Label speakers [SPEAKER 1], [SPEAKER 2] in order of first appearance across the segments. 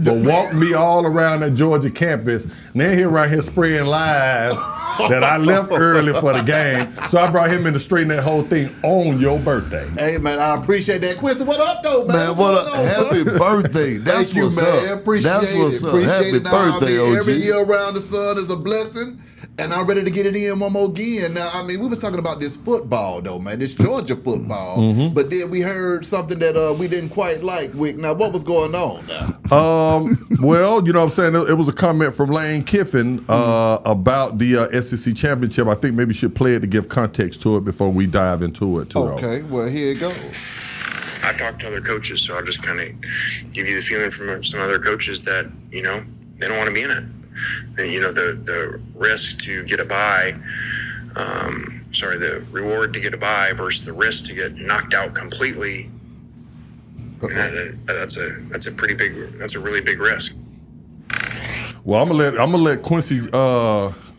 [SPEAKER 1] but walked me all around that Georgia campus. And then he around here spraying lies that I left early for the game. So I brought him in to straighten that whole thing on your birthday.
[SPEAKER 2] Hey, man, I appreciate that. Quincy, what up, though, man?
[SPEAKER 3] Man, what up? Happy birthday. That's
[SPEAKER 2] Thank
[SPEAKER 3] what's
[SPEAKER 2] you, man.
[SPEAKER 3] up.
[SPEAKER 2] Appreciate
[SPEAKER 3] That's what's
[SPEAKER 2] it.
[SPEAKER 3] up.
[SPEAKER 2] Appreciate
[SPEAKER 3] Happy
[SPEAKER 2] it. Now,
[SPEAKER 3] birthday, OG.
[SPEAKER 2] Every year around the sun is a blessing. And I'm ready to get it in one more again. Now, I mean, we was talking about this football, though, man, this Georgia football.
[SPEAKER 1] Mm-hmm.
[SPEAKER 2] But then we heard something that we didn't quite like, Wick. Now, what was going on now?
[SPEAKER 1] Well, you know what I'm saying? It was a comment from Lane Kiffin about the SEC championship. I think maybe you should play it to give context to it before we dive into it, too.
[SPEAKER 2] Okay, well, here it goes.
[SPEAKER 4] I talked to other coaches, so I'll just kind of give you the feeling from some other coaches that, you know, they don't want to be in it. And, you know, the risk to get a bye, the reward to get a bye versus the risk to get knocked out completely. That's a really big risk.
[SPEAKER 1] Well, I'm gonna let Quincy.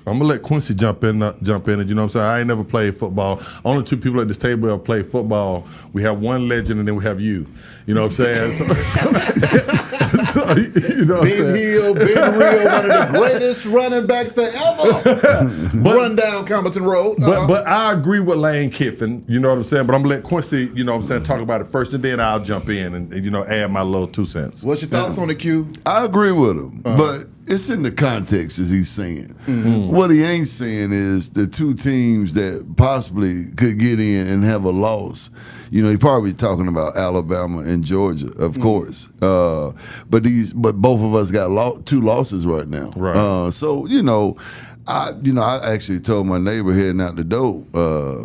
[SPEAKER 1] I'm gonna let Quincy jump in. And you know what I'm saying? I ain't never played football. Only two people at this table have played football. We have one legend, and then we have you. You know what I'm saying? So, you know what I'm saying?
[SPEAKER 2] Hill, Big Real, one of the greatest running backs to ever run down Compton Road.
[SPEAKER 1] But I agree with Lane Kiffin. You know what I'm saying? But I'm gonna let Quincy, you know what I'm saying, talk about it first, and then I'll jump in and you know, add my little 2 cents.
[SPEAKER 2] What's your thoughts on the Q?
[SPEAKER 3] I agree with him, but it's in the context as he's saying. Mm-hmm. What he ain't saying is the two teams that possibly could get in and have a loss. You know, he probably talking about Alabama and Georgia, of course. But both of us got 2 losses right now.
[SPEAKER 1] Right.
[SPEAKER 3] So you know, I actually told my neighbor heading out the door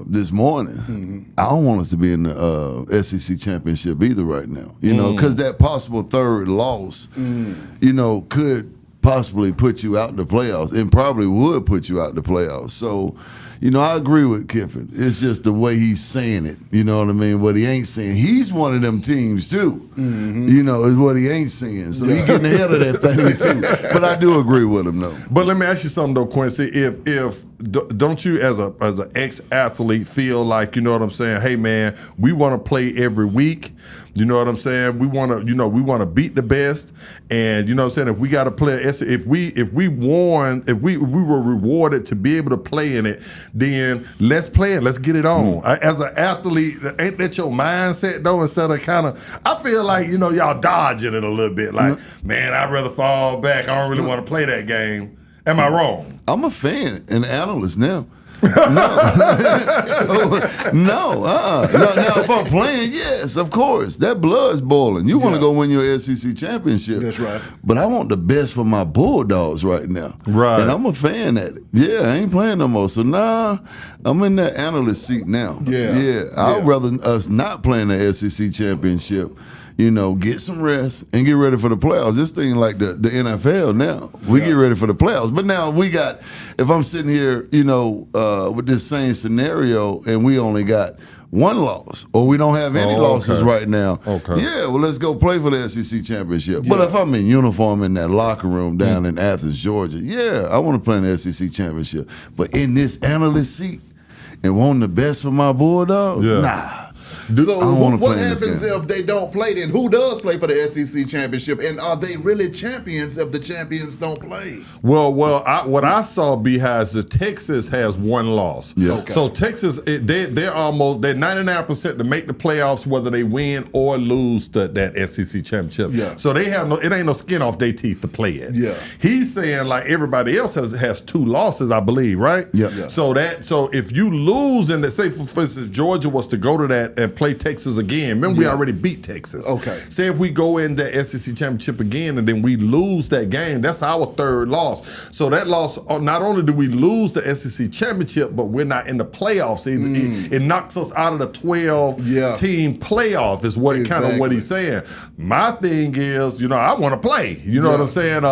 [SPEAKER 3] this morning, I don't want us to be in the SEC championship either right now. You know, because that possible third loss, you know, could possibly put you out the playoffs and probably would put you out the playoffs. So, you know, I agree with Kiffin. It's just the way he's saying it. You know what I mean? What he ain't saying. He's one of them teams too. You know, is what he ain't saying. So he's getting ahead of that thing too. But I do agree with him though.
[SPEAKER 1] But let me ask you something though, Quincy. If don't you as an ex-athlete feel like, you know what I'm saying? Hey man, we want to play every week. You know what I'm saying? We want to beat the best, and you know what I'm saying. If we got to play, if we were rewarded to be able to play in it, then let's play it. Let's get it on. As an athlete, ain't that your mindset though? Instead of kind of, I feel like you know y'all dodging it a little bit. Like, man, I'd rather fall back. I don't really want to play that game. Am I wrong?
[SPEAKER 3] I'm a fan and analyst now. No. Now if I'm playing, yes, of course. That blood's boiling. You want to go win your SEC championship.
[SPEAKER 2] That's right.
[SPEAKER 3] But I want the best for my Bulldogs right now.
[SPEAKER 1] Right.
[SPEAKER 3] And I'm a fan at it. Yeah, I ain't playing no more. So I'm in that analyst seat now. Yeah. I'd rather us not playing the SEC championship. You know, get some rest and get ready for the playoffs. This thing like the NFL now. We get ready for the playoffs. But now we got, if I'm sitting here, you know, with this same scenario and we only got 1 loss or we don't have any losses right now. Okay. Yeah, well, let's go play for the SEC championship. But if I'm in uniform in that locker room down in Athens, Georgia, yeah, I want to play in the SEC championship. But in this analyst seat and wanting the best for my Bulldogs, nah.
[SPEAKER 2] So what happens if they don't play then? Who does play for the SEC championship? And are they really champions if the champions don't play?
[SPEAKER 1] Well, what I saw, Beehive, is that Texas has 1 loss.
[SPEAKER 3] Yeah. Okay.
[SPEAKER 1] So Texas, they're 99% to make the playoffs whether they win or lose that SEC championship.
[SPEAKER 2] Yeah.
[SPEAKER 1] So they have it ain't no skin off their teeth to play it.
[SPEAKER 2] Yeah.
[SPEAKER 1] He's saying like everybody else has 2 losses, I believe, right?
[SPEAKER 3] Yeah.
[SPEAKER 1] So if you lose and say for instance Georgia was to go to that and play Texas again. Remember, we already beat Texas.
[SPEAKER 2] Okay.
[SPEAKER 1] Say if we go in the SEC championship again and then we lose that game, that's our 3rd loss. So that loss, not only do we lose the SEC championship, but we're not in the playoffs. It knocks us out of the 12-team playoff is what kind of what he's saying. My thing is, you know, I want to play. You know what I'm saying?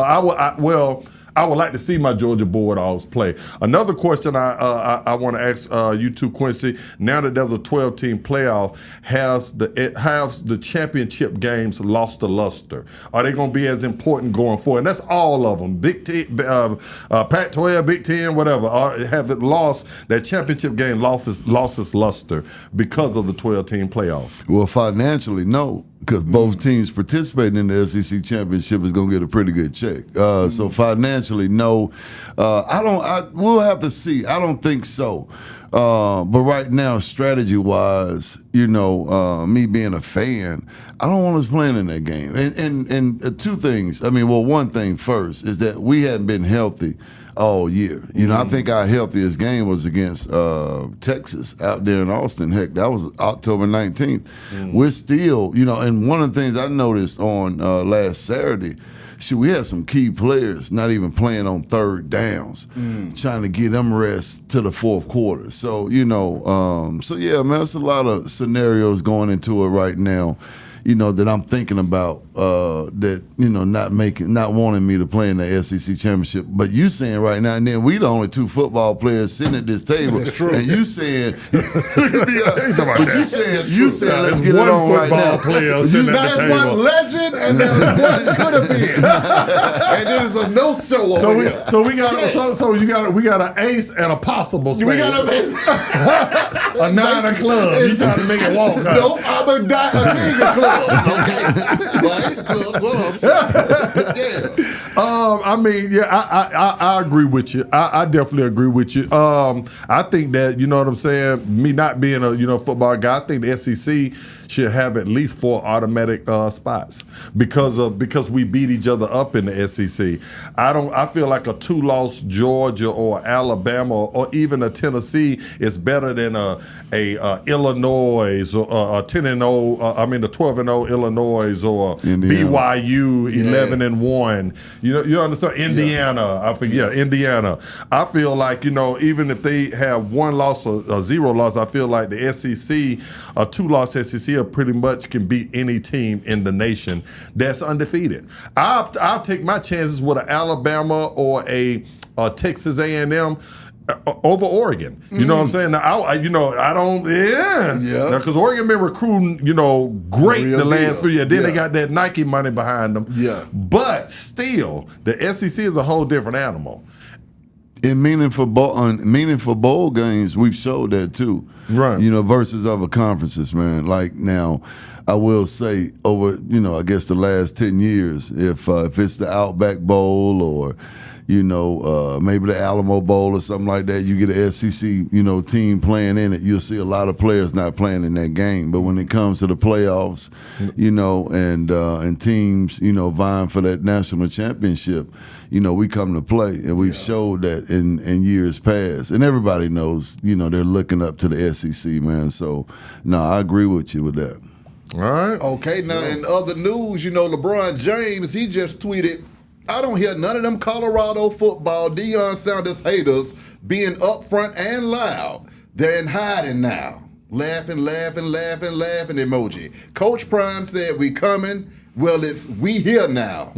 [SPEAKER 1] I would like to see my Georgia Bulldogs play. Another question I want to ask you two, Quincy. Now that there's a 12-team playoff, has the championship games lost the luster? Are they going to be as important going forward? And that's all of them. Big Ten, Pac-12, Big Ten, whatever. Have it lost that championship game lost its luster because of the 12-team playoff?
[SPEAKER 3] Well, financially, no. because both teams participating in the SEC championship is going to get a pretty good check. So financially, no. We'll have to see. I don't think so. But right now, strategy-wise, me being a fan, I don't want us playing in that game. And two things. I mean, well, one thing first is that we hadn't been healthy all year. I think our healthiest game was against Texas out there in Austin. Heck, that was October 19th. We're still, and one of the things I noticed on last Saturday, we had some key players not even playing on third downs, trying to get them rest to the fourth quarter. So, so yeah, man, it's a lot of scenarios going into it right now, that I'm thinking about that, not wanting me to play in the SEC championship. But you saying right now, and then we the only two football players sitting at this table.
[SPEAKER 2] That's true.
[SPEAKER 3] And you saying, you saying let's get it on right now.
[SPEAKER 1] Player sitting at the table.
[SPEAKER 2] There's one legend and there's one could have been. And there's a no show over here.
[SPEAKER 1] So we got an ace and a possible spade.
[SPEAKER 2] We got a ace.
[SPEAKER 1] A nine of clubs. You trying to make it walk?
[SPEAKER 2] No, I'm a king of clubs. Okay. Well, ace of clubs. Yeah.
[SPEAKER 1] I agree with you. I definitely agree with you. I think that, you know what I'm saying, me not being a football guy, I think the SEC should have at least 4 automatic spots because we beat each other up in the SEC. I feel like a 2-loss Georgia or Alabama or even a Tennessee is better than a Illinois or a 10-0. The 12-0 Illinois or
[SPEAKER 3] Indiana.
[SPEAKER 1] BYU 11-1. You understand? Indiana. I forget. Indiana. I feel like even if they have 1 loss or a 0 loss, I feel like the SEC, a 2-loss SEC, pretty much can beat any team in the nation that's undefeated. I'll take my chances with an Alabama or a Texas A&M over Oregon. You know what I'm saying? Now, I don't. Yeah. Because Oregon been recruiting, great the last 3 years. Then they got that Nike money behind them.
[SPEAKER 2] Yeah.
[SPEAKER 1] But still, the SEC is a whole different animal.
[SPEAKER 3] In meaningful bowl games, we've showed that too.
[SPEAKER 1] Right.
[SPEAKER 3] Versus other conferences, man. Like now, I will say over, I guess the last 10 years, if it's the Outback Bowl or, maybe the Alamo Bowl or something like that, you get an SEC, team playing in it, you'll see a lot of players not playing in that game. But when it comes to the playoffs, and teams, vying for that national championship, we come to play, and we've showed that in years past. And everybody knows, they're looking up to the SEC, man. So, no, I agree with you with that.
[SPEAKER 1] All right.
[SPEAKER 2] Okay, now in other news, LeBron James, he just tweeted, I don't hear none of them Colorado football Deion Sanders haters being upfront and loud. They're in hiding now. Laughing emoji. Coach Prime said, we coming. Well, it's we here now.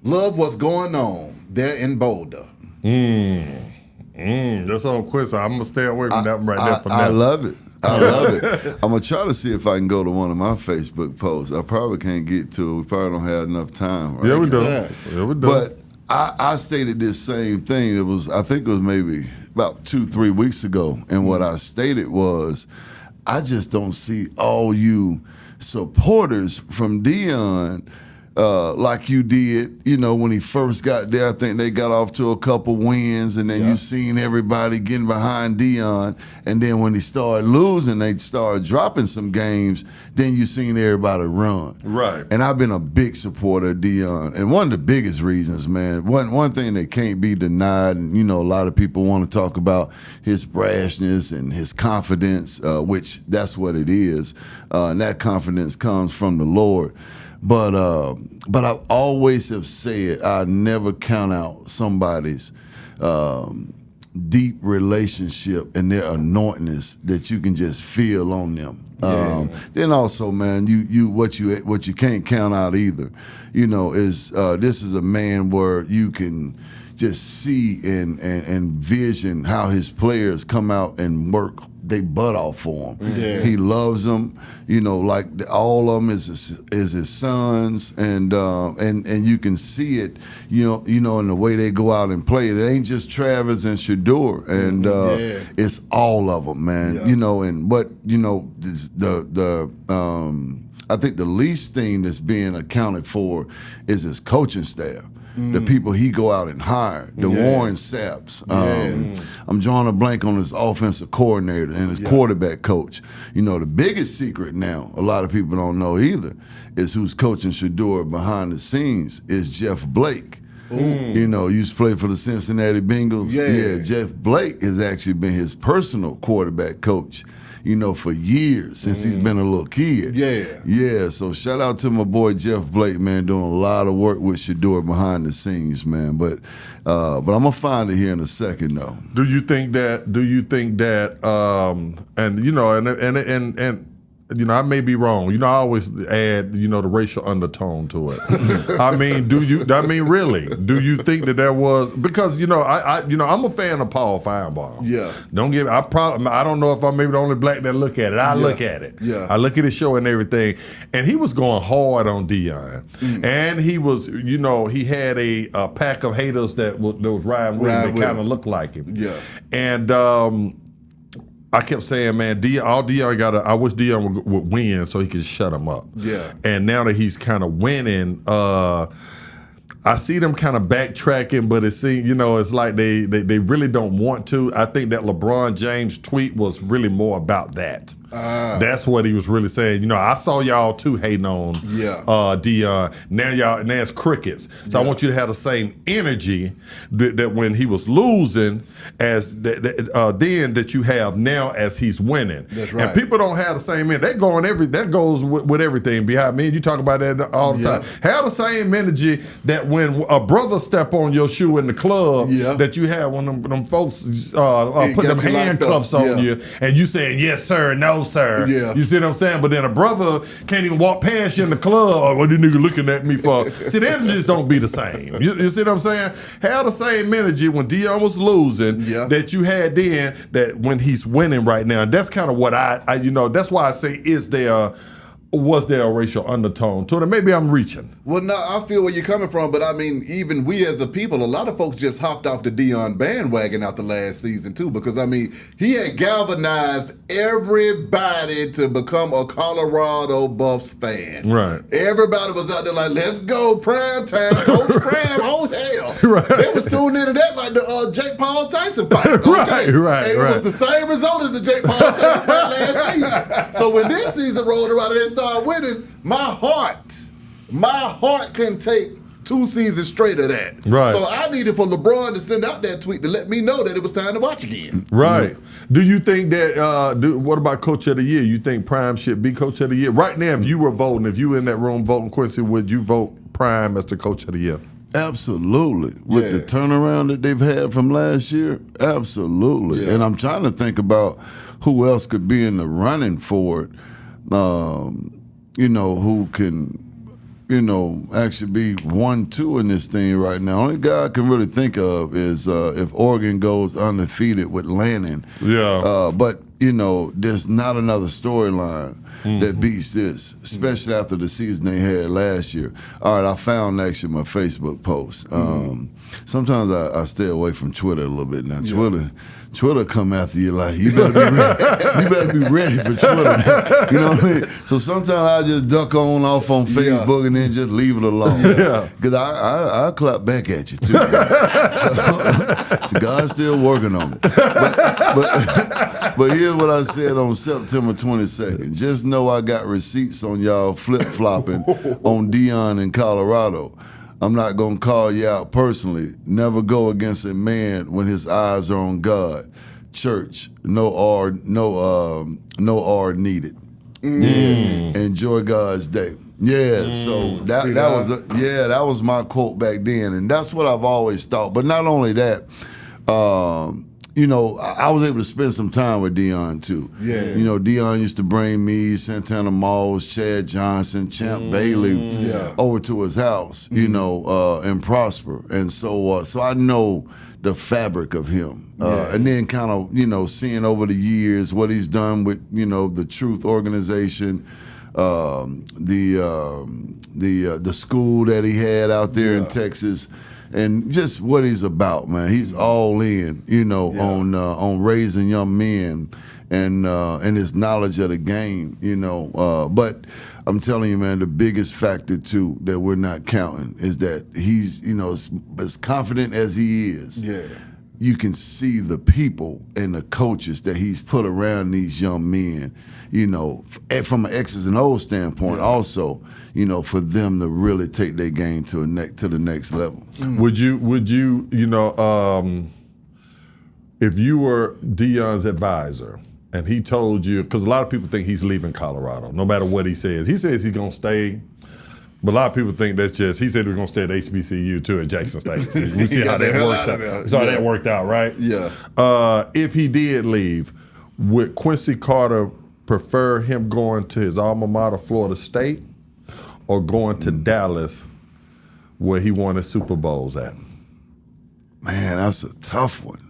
[SPEAKER 2] Love what's going on. They're in Boulder.
[SPEAKER 1] That's on Quincy. I'm going to stay away from that one right there for now.
[SPEAKER 3] I love it. I love it. I'm going to try to see if I can go to one of my Facebook posts. I probably can't get to it. We probably don't have enough time. Right?
[SPEAKER 1] Yeah, we do.
[SPEAKER 2] Yeah,
[SPEAKER 1] we do.
[SPEAKER 3] But I stated this same thing. I think it was maybe about 2-3 weeks ago. And what I stated was, I just don't see all you supporters from Deion like you did, when he first got there. I think they got off to a couple wins, and then you seen everybody getting behind Deion. And then when he started losing, they started dropping some games. Then you seen everybody run.
[SPEAKER 1] Right.
[SPEAKER 3] And I've been a big supporter of Deion. And one of the biggest reasons, man, one thing that can't be denied, and a lot of people want to talk about his brashness and his confidence, which that's what it is. And that confidence comes from the Lord. But I always have said I never count out somebody's deep relationship and their anointness that you can just feel on them. Then also, man, what you can't count out either, is this is a man where you can just see and vision how his players come out and work they butt off for him.
[SPEAKER 2] Yeah.
[SPEAKER 3] He loves them, like all of them is his sons, and you can see it, in the way they go out and play. It ain't just Travis and Shador, and it's all of them, man.
[SPEAKER 2] Yeah.
[SPEAKER 3] And but this, I think the least thing that's being accounted for is his coaching staff. The people he go out and hire, the Warren Sapps. I'm drawing a blank on his offensive coordinator and his quarterback coach. You know, the biggest secret now, a lot of people don't know either, is who's coaching Shedeur behind the scenes is Jeff Blake. You know, used to play for the Cincinnati Bengals. Yeah, Jeff Blake has actually been his personal quarterback coach, you know, for years, since he's been a little kid. Yeah, so shout out to my boy Jeff Blake, man, doing a lot of work with Shedeur behind the scenes, man. But I'm gonna find it here in a second, though.
[SPEAKER 1] Do you think that? And you know, and you know, I may be wrong. You know, I always add, you know, the racial undertone to it. I mean, really? Do you think that there was, because you know, I'm a fan of Paul Feinbaum.
[SPEAKER 2] Yeah.
[SPEAKER 1] I don't know if I'm maybe the only black that look at it. I look at it.
[SPEAKER 2] Yeah.
[SPEAKER 1] I look at his show and everything, and he was going hard on Deion, and he was, you know, he had a pack of haters that was riding with him that kind of looked like him.
[SPEAKER 2] Yeah.
[SPEAKER 1] And I kept saying, man, I wish Deion would win so he could shut him up.
[SPEAKER 2] Yeah.
[SPEAKER 1] And now that he's kind of winning, I see them kind of backtracking, but it seems, you know, it's like they really don't want to. I think that LeBron James tweet was really more about that. That's what he was really saying. You know, I saw y'all too hating on Deion. Now it's crickets. So I want you to have the same energy that when he was losing as then that you have now as he's winning.
[SPEAKER 2] That's right.
[SPEAKER 1] And people don't have the same energy. That goes with everything behind me. And you talk about that all the time. Have the same energy that when a brother step on your shoe in the club that you have when them folks put them handcuffs on you and you saying yes sir, no sir.
[SPEAKER 2] Yeah.
[SPEAKER 1] You see what I'm saying? But then a brother can't even walk past you in the club. Or what this nigga looking at me for? See, the energy just don't be the same. You see what I'm saying? Have the same energy when Deion was losing that you had then that when he's winning right now. And that's kind of what I you know, that's why I say was there a racial undertone to it? Maybe I'm reaching.
[SPEAKER 2] Well, no, I feel where you're coming from, but I mean, even we as a people, a lot of folks just hopped off the Deion bandwagon out the last season too, because I mean, he had galvanized everybody to become a Colorado Buffs fan.
[SPEAKER 1] Right.
[SPEAKER 2] Everybody was out there like, let's go, prime time, Coach Prime, oh hell.
[SPEAKER 1] Right.
[SPEAKER 2] They was tuning into that like the Jake Paul Tyson fight. Okay?
[SPEAKER 1] Right.
[SPEAKER 2] And it was the same result as the Jake Paul Tyson fight last season. So when this season rolled around and they started winning, my heart couldn't take 2 seasons straight of that.
[SPEAKER 1] Right.
[SPEAKER 2] So I needed for LeBron to send out that tweet to let me know that it was time to watch again.
[SPEAKER 1] Right. Do you think that, what about Coach of the Year? You think Prime should be Coach of the Year? Right now, if you were voting, if you were in that room voting, Quincy, would you vote Prime as the Coach of the Year?
[SPEAKER 3] Absolutely. With the turnaround that they've had from last year, absolutely.
[SPEAKER 2] Yeah.
[SPEAKER 3] And I'm trying to think about who else could be in the running for it. You know, who can, you know, actually be 1-2 in this thing right now. Only guy I can really think of is if Oregon goes undefeated with Lanning.
[SPEAKER 1] Yeah.
[SPEAKER 3] But, you know, there's not another storyline that beats this, especially after the season they had last year. All right, I found actually my Facebook post. Sometimes I stay away from Twitter a little bit now. Twitter come after you like, you better be ready. You better be ready for Twitter. You know what I mean? So sometimes I just duck off on Facebook and then just leave it alone. Because I clap back at you too. So God's still working on it. But here's what I said on September 22nd. Just know I got receipts on y'all flip-flopping on Deion in Colorado. I'm not going to call you out personally. Never go against a man when his eyes are on God. Church, no R needed. Yeah. Enjoy God's day. Yeah, so that was my quote back then, and that's what I've always thought. But not only that, you know, I was able to spend some time with Deion too.
[SPEAKER 2] Yeah.
[SPEAKER 3] You know, Deion used to bring me, Santana Moss, Chad Johnson, Champ Bailey over to his house, you know, and Prosper. And so I know the fabric of him. And then kind of, you know, seeing over the years what he's done with, you know, the Truth Organization, the school that he had out there in Texas. And just what he's about, man. He's all in, you know, on raising young men and his knowledge of the game, but I'm telling you, man, the biggest factor too that we're not counting is that he's, as confident as he is.
[SPEAKER 2] Yeah.
[SPEAKER 3] You can see the people and the coaches that he's put around these young men, from an X's and O's standpoint, also, for them to really take their game to the next level.
[SPEAKER 1] Would you, if you were Deion's advisor and he told you, because a lot of people think he's leaving Colorado, no matter what he says. He says he's going to stay. But a lot of people think that's just, he said he was going to stay at HBCU too at Jackson State. We see how that worked out. So that worked out, right?
[SPEAKER 2] Yeah.
[SPEAKER 1] If he did leave, would Quincy Carter prefer him going to his alma mater, Florida State, or going to Dallas where he won his Super Bowls at?
[SPEAKER 3] Man, that's a tough one.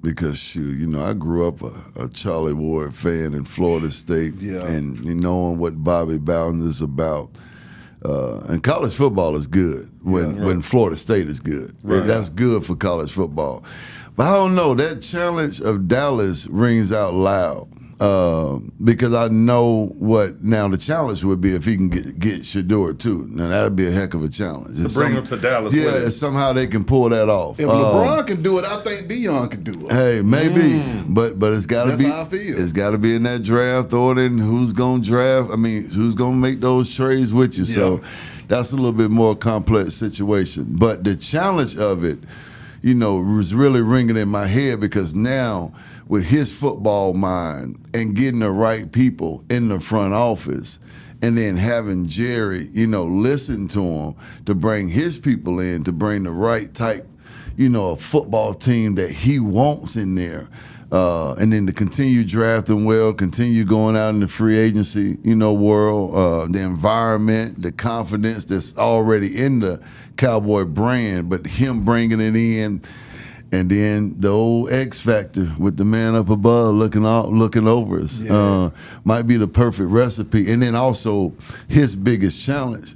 [SPEAKER 3] Because shoot, I grew up a Charlie Ward fan in Florida State, and knowing what Bobby Bowden is about. And college football is good when Florida State is good. Right. That's good for college football. But I don't know, that challenge of Dallas rings out loud. Because I know what now the challenge would be if he can get Shedeur too. Now that'd be a heck of a challenge.
[SPEAKER 1] To bring him to Dallas.
[SPEAKER 3] Yeah, if somehow they can pull that off.
[SPEAKER 2] If LeBron can do it, I think Deion can do it.
[SPEAKER 3] Hey, maybe, but it's got to be.
[SPEAKER 2] That's how I feel.
[SPEAKER 3] It's got to be in that draft order, and who's gonna draft? I mean, who's gonna make those trades with you? Yeah. So that's a little bit more complex situation. But the challenge of it, was really ringing in my head because now, with his football mind and getting the right people in the front office and then having Jerry, listen to him to bring his people in, to bring the right type, a football team that he wants in there. And then to continue drafting well, continue going out in the free agency, world, the environment, the confidence that's already in the Cowboy brand, but him bringing it in. And then the old X factor with the man up above looking over us might be the perfect recipe. And then also his biggest challenge,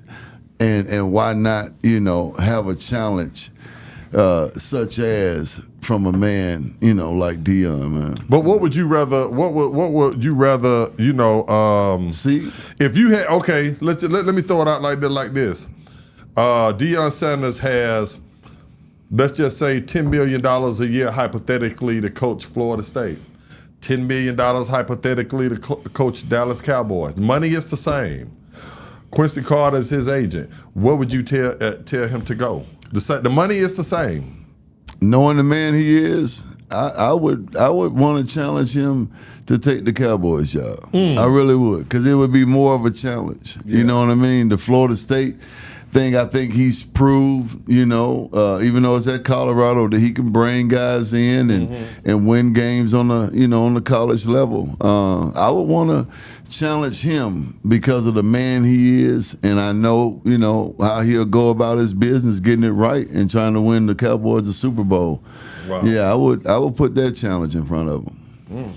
[SPEAKER 3] and why not have a challenge such as from a man like Deion, man.
[SPEAKER 1] But what would you rather? What would you rather?
[SPEAKER 3] See,
[SPEAKER 1] if you had let me throw it out like this. Deion Sanders has, let's just say, $10 million a year hypothetically to coach Florida State. $10 million hypothetically to coach Dallas Cowboys. Money is the same. Quincy Carter is his agent. Where would you tell him to go? The money is the same.
[SPEAKER 3] Knowing the man he is, I would want to challenge him to take the Cowboys job. I really would, because it would be more of a challenge. Yeah. You know what I mean? The Florida State thing, I think he's proved, even though it's at Colorado, that he can bring guys in and win games on the college level. I would want to challenge him because of the man he is, and I know, how he'll go about his business, getting it right and trying to win the Cowboys the Super Bowl. Wow. Yeah, I would put that challenge in front of him.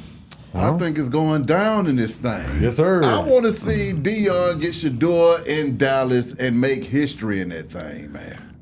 [SPEAKER 2] I think it's going down in this thing.
[SPEAKER 1] Yes, sir.
[SPEAKER 2] I want to see Deion get Shedeur in Dallas and make history in that thing, man.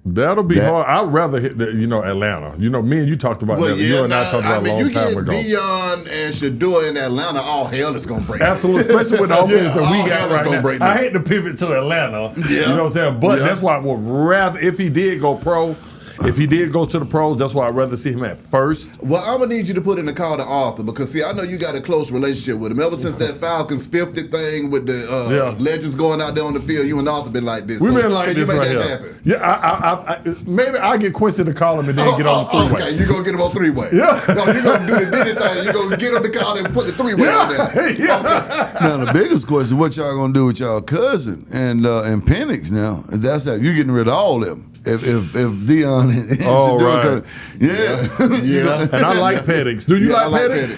[SPEAKER 1] That'll be hard. I'd rather hit Atlanta. Me and you talked about that. You and I talked about a long time ago.
[SPEAKER 2] You get Deion and Shedeur in Atlanta, all hell is going to break.
[SPEAKER 1] Absolutely, especially with the offense that we got right now. I hate to pivot to Atlanta. Yeah. You know what I'm saying? But that's why I would rather, if he did go pro, if he did go to the pros, that's why I'd rather see him at first.
[SPEAKER 2] Well, I'm going to need you to put in the call to Arthur because, see, I know you got a close relationship with him. Ever since that Falcons 50 thing with the legends going out there on the field, you and Arthur been like this.
[SPEAKER 1] We've been like
[SPEAKER 2] this
[SPEAKER 1] right here.
[SPEAKER 2] Happen?
[SPEAKER 1] Yeah, I maybe I'll get Quincy to call him and then get on the three-way.
[SPEAKER 2] Okay, you're going to get him on three-way.
[SPEAKER 1] Yeah.
[SPEAKER 2] No, you're going to do the Diddy thing. You're going to get him to call and put the three-way on there.
[SPEAKER 1] Yeah.
[SPEAKER 2] Okay.
[SPEAKER 3] Now, the biggest question, what y'all going to do with y'all cousin and Penix now? That's how you're getting rid of all of them. If Deion and
[SPEAKER 1] right.
[SPEAKER 2] Yeah.
[SPEAKER 1] And I like Penix. Do you like Penix?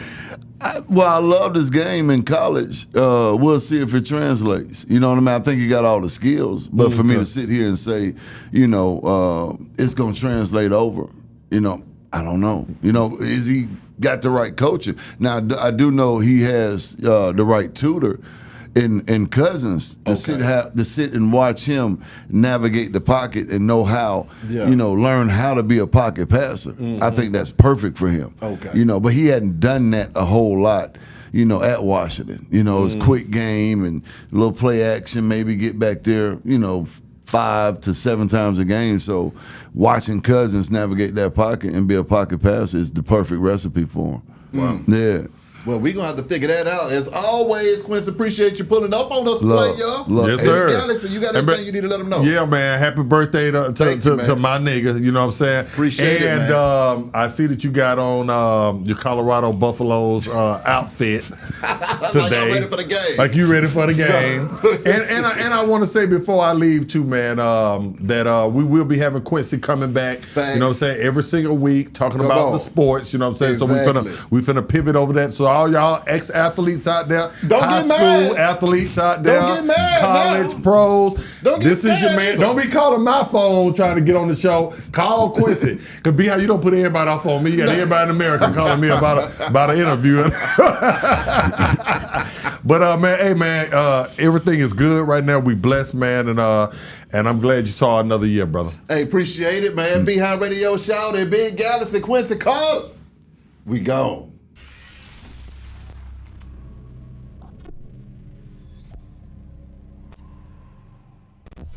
[SPEAKER 3] I love this game in college. We'll see if it translates. You know what I mean? I think he got all the skills. But for me to sit here and say, it's going to translate over, I don't know. Is he got the right coaching? Now, I do know he has the right tutor and Cousins to sit and watch him navigate the pocket and know how, learn how to be a pocket passer. I think that's perfect for him.
[SPEAKER 2] Okay.
[SPEAKER 3] But he hadn't done that a whole lot, at Washington. It was quick game and a little play action, maybe get back there, 5 to 7 times a game. So watching Cousins navigate that pocket and be a pocket passer is the perfect recipe for him.
[SPEAKER 2] Wow.
[SPEAKER 3] Yeah.
[SPEAKER 2] Well, we're going to have to figure that out. As always, Quincy, appreciate you pulling up on us, y'all.
[SPEAKER 1] Yes, sir.
[SPEAKER 2] Galaxy, you got anything you need to let them know?
[SPEAKER 1] Yeah, man. Happy birthday to my nigga. You know what I'm saying?
[SPEAKER 2] Appreciate it, man.
[SPEAKER 1] And I see that you got on your Colorado Buffaloes outfit today.
[SPEAKER 2] Like I'm ready for the game.
[SPEAKER 1] Like you ready for the game. and I want to say before I leave too, man, that we will be having Quincy coming back.
[SPEAKER 2] Thanks.
[SPEAKER 1] You know what I'm saying? Every single week talking about the sports. You know what I'm saying?
[SPEAKER 2] Exactly.
[SPEAKER 1] So we finna pivot over that. So all y'all ex-athletes out there, high school athletes out there,
[SPEAKER 2] Don't get mad
[SPEAKER 1] college
[SPEAKER 2] now.
[SPEAKER 1] pros.
[SPEAKER 2] Don't get
[SPEAKER 1] This is your man. Don't be calling my phone trying to get on the show. Call Quincy. Cause be how you don't put everybody off on me. You got everybody in America calling me about an interview. But man, hey man, everything is good right now. We blessed, man, and I'm glad you saw another year, brother.
[SPEAKER 2] Hey, appreciate it, man. Behind Radio Shout, Big Galaxy, Quincy Carter. We gone.